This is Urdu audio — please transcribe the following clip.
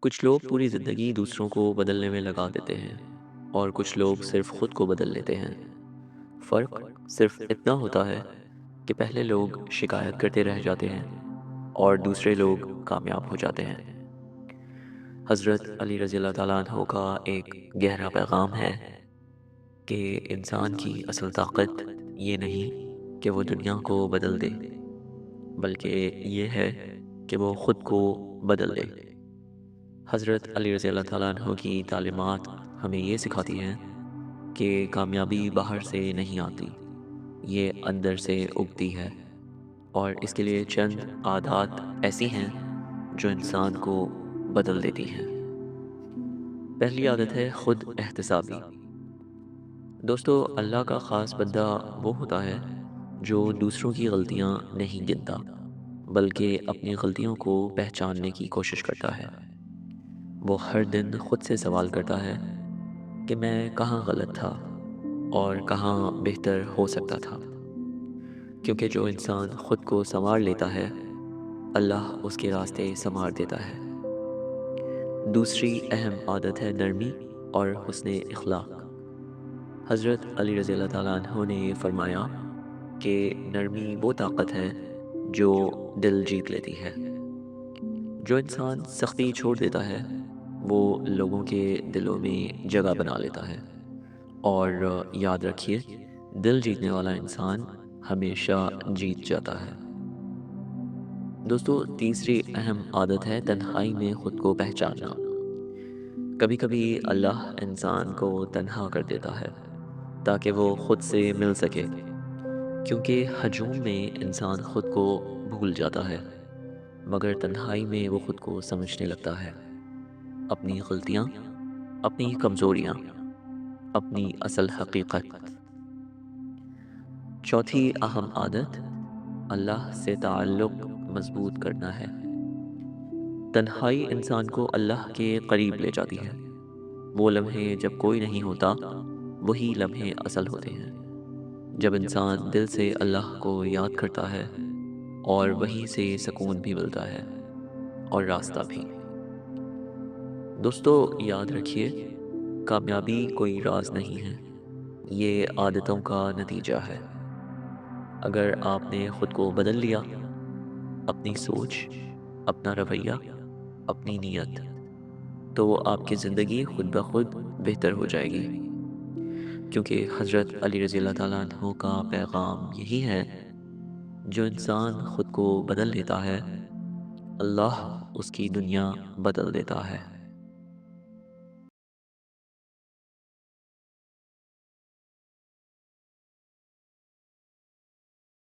کچھ لوگ پوری زندگی دوسروں کو بدلنے میں لگا دیتے ہیں اور کچھ لوگ صرف خود کو بدل لیتے ہیں۔ فرق صرف اتنا ہوتا ہے کہ پہلے لوگ شکایت کرتے رہ جاتے ہیں اور دوسرے لوگ کامیاب ہو جاتے ہیں۔ حضرت علی رضی اللہ تعالیٰ عنہ کا ایک گہرا پیغام ہے کہ انسان کی اصل طاقت یہ نہیں کہ وہ دنیا کو بدل دے، بلکہ یہ ہے کہ وہ خود کو بدل دے۔ حضرت علی رضی اللہ تعالیٰ عنہ کی تعلیمات ہمیں یہ سکھاتی ہیں کہ کامیابی باہر سے نہیں آتی، یہ اندر سے اگتی ہے، اور اس کے لیے چند عادات ایسی ہیں جو انسان کو بدل دیتی ہیں۔ پہلی عادت ہے خود احتسابی۔ دوستو، اللہ کا خاص بندہ وہ ہوتا ہے جو دوسروں کی غلطیاں نہیں گنتا، بلکہ اپنی غلطیوں کو پہچاننے کی کوشش کرتا ہے۔ وہ ہر دن خود سے سوال کرتا ہے کہ میں کہاں غلط تھا اور کہاں بہتر ہو سکتا تھا، کیونکہ جو انسان خود کو سنوار لیتا ہے اللہ اس کے راستے سنوار دیتا ہے۔ دوسری اہم عادت ہے نرمی اور حسن اخلاق۔ حضرت علی رضی اللہ تعالیٰ عنہ نے فرمایا کہ نرمی وہ طاقت ہے جو دل جیت لیتی ہے۔ جو انسان سختی چھوڑ دیتا ہے وہ لوگوں کے دلوں میں جگہ بنا لیتا ہے، اور یاد رکھیے، دل جیتنے والا انسان ہمیشہ جیت جاتا ہے۔ دوستو، تیسری اہم عادت ہے تنہائی میں خود کو پہچاننا۔ کبھی کبھی اللہ انسان کو تنہا کر دیتا ہے تاکہ وہ خود سے مل سکے، کیونکہ ہجوم میں انسان خود کو بھول جاتا ہے، مگر تنہائی میں وہ خود کو سمجھنے لگتا ہے، اپنی غلطیاں، اپنی کمزوریاں، اپنی اصل حقیقت۔ چوتھی اہم عادت اللہ سے تعلق مضبوط کرنا ہے۔ تنہائی انسان کو اللہ کے قریب لے جاتی ہے۔ وہ لمحے جب کوئی نہیں ہوتا، وہی لمحے اصل ہوتے ہیں، جب انسان دل سے اللہ کو یاد کرتا ہے، اور وہیں سے سکون بھی ملتا ہے اور راستہ بھی۔ دوستو، یاد رکھیے، کامیابی کوئی راز نہیں ہے، یہ عادتوں کا نتیجہ ہے۔ اگر آپ نے خود کو بدل لیا، اپنی سوچ، اپنا رویہ، اپنی نیت، تو آپ کی زندگی خود بخود بہتر ہو جائے گی، کیونکہ حضرت علی رضی اللہ تعالیٰ عنہ کا پیغام یہی ہے، جو انسان خود کو بدل لیتا ہے اللہ اس کی دنیا بدل دیتا ہے۔